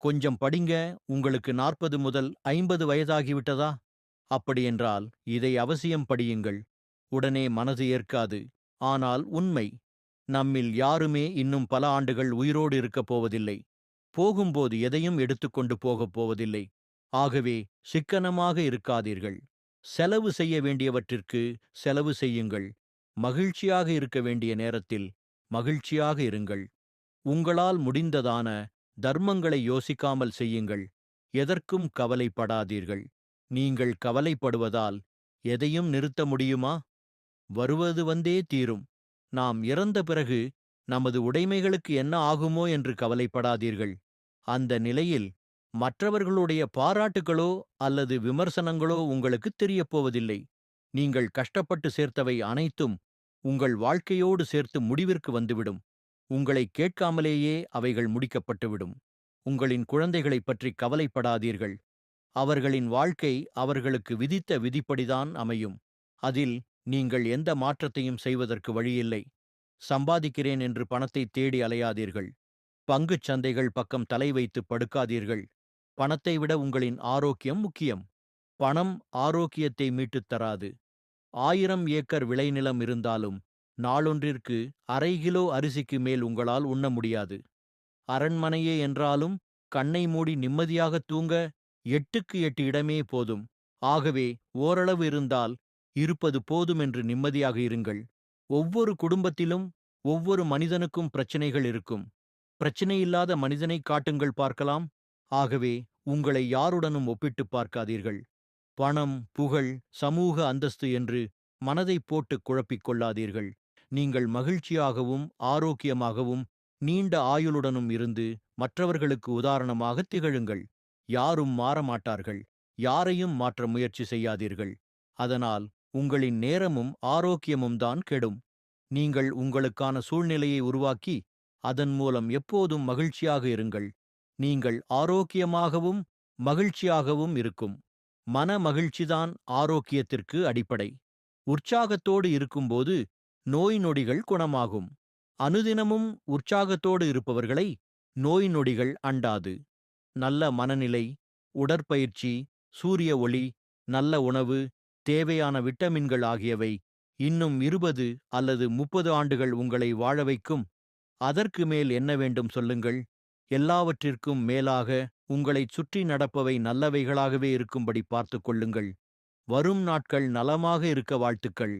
கொஞ்சம் படிங்க. உங்களுக்கு 40 முதல் 50 வயதாகிவிட்டதா? அப்படியென்றால் இதை அவசியம் படியுங்கள். உடனே மனது ஏற்காது. ஆனால் உண்மை. நம்மில் யாருமே இன்னும் பல ஆண்டுகள் உயிரோடு இருக்கப் போவதில்லை. போகும்போது எதையும் எடுத்துக்கொண்டு போகப் போவதில்லை. ஆகவே சிக்கனமாக இருக்காதீர்கள். செலவு செய்ய வேண்டியவற்றிற்கு செலவு செய்யுங்கள். மகிழ்ச்சியாக இருக்க வேண்டிய நேரத்தில் மகிழ்ச்சியாக இருங்கள். உங்களால் முடிந்ததான தர்மங்களை யோசிக்காமல் செய்யுங்கள். எதற்கும் கவலைப்படாதீர்கள். நீங்கள் கவலைப்படுவதால் எதையும் நிறுத்த முடியுமா? வருவது வந்தே தீரும். நாம் இறந்த பிறகு நமது உடைமைகளுக்கு என்ன ஆகுமோ என்று கவலைப்படாதீர்கள். அந்த நிலையில் மற்றவர்களுடைய பாராட்டுகளோ அல்லது விமர்சனங்களோ உங்களுக்குத் தெரியப்போவதில்லை. நீங்கள் கஷ்டப்பட்டு சேர்த்தவை அனைத்தும் உங்கள் வாழ்க்கையோடு சேர்த்து முடிவிற்கு வந்துவிடும். உங்களை கேட்காமலேயே அவைகள் முடிக்கப்பட்டுவிடும். உங்களின் குழந்தைகளைப் பற்றி கவலைப்படாதீர்கள். அவர்களின் வாழ்க்கை அவர்களுக்கு விதித்த விதிப்படிதான் அமையும். அதில் நீங்கள் எந்த மாற்றத்தையும் செய்வதற்கு வழியில்லை. சம்பாதிக்கிறேன் என்று பணத்தை தேடி அலையாதீர்கள். பங்குச் சந்தைகள் பக்கம் தலை வைத்து படுக்காதீர்கள். பணத்தை விட உங்களின் ஆரோக்கியம் முக்கியம். பணம் ஆரோக்கியத்தை மீட்டுத் தராது. 1000 ஏக்கர் விளைநிலம் இருந்தாலும் நாளொன்றிற்கு அரை கிலோ அரிசிக்கு மேல் உங்களால் உண்ண முடியாது. அரண்மனையே என்றாலும் கண்ணை மூடி நிம்மதியாக தூங்க 8க்கு 8 இடமே போதும். ஆகவே ஓரளவு இருந்தால் இருப்பது போதும் என்று நிம்மதியாக இருங்கள். ஒவ்வொரு குடும்பத்திலும் ஒவ்வொரு மனிதனுக்கும் பிரச்சனைகள் இருக்கும். பிரச்சனையில்லாத மனிதனை காட்டுங்கள் பார்க்கலாம். ஆகவே உங்களை யாருடனும் ஒப்பிட்டுப் பார்க்காதீர்கள். பணம், புகழ், சமூக அந்தஸ்து என்று மனதை போட்டு குழப்பிக் கொள்ளாதீர்கள். நீங்கள் மகிழ்ச்சியாகவும் ஆரோக்கியமாகவும் நீண்ட ஆயுளுடனும் இருந்து மற்றவர்களுக்கு உதாரணமாக திகழுங்கள். யாரும் மாறமாட்டார்கள். யாரையும் மாற்ற முயற்சி செய்யாதீர்கள். அதனால் உங்களின் நேரமும் ஆரோக்கியமும் தான் கெடும். நீங்கள் உங்களுக்கான சூழ்நிலையை உருவாக்கி அதன் மூலம் எப்போதும் மகிழ்ச்சியாக இருங்கள். நீங்கள் ஆரோக்கியமாகவும் மகிழ்ச்சியாகவும் இருக்கும். மன மகிழ்ச்சிதான் ஆரோக்கியத்திற்கு அடிப்படை. உற்சாகத்தோடு இருக்கும்போது நோய் நொடிகள் குணமாகும். அனுதினமும் உற்சாகத்தோடு இருப்பவர்களை நோய் நொடிகள் அண்டாது. நல்ல மனநிலை, உடற்பயிற்சி, சூரிய ஒளி, நல்ல உணவு, தேவையான விட்டமின்கள் ஆகியவை இன்னும் 20 அல்லது 30 ஆண்டுகள் உங்களை வாழ வைக்கும். அதற்கு மேல் என்ன வேண்டும் சொல்லுங்கள்? எல்லாவற்றிற்கும் மேலாக உங்களைச் சுற்றி நடப்பவை நல்லவைகளாகவே இருக்கும்படி பார்த்துக் கொள்ளுங்கள். வரும் நாட்கள் நலமாக இருக்க வாழ்த்துக்கள்.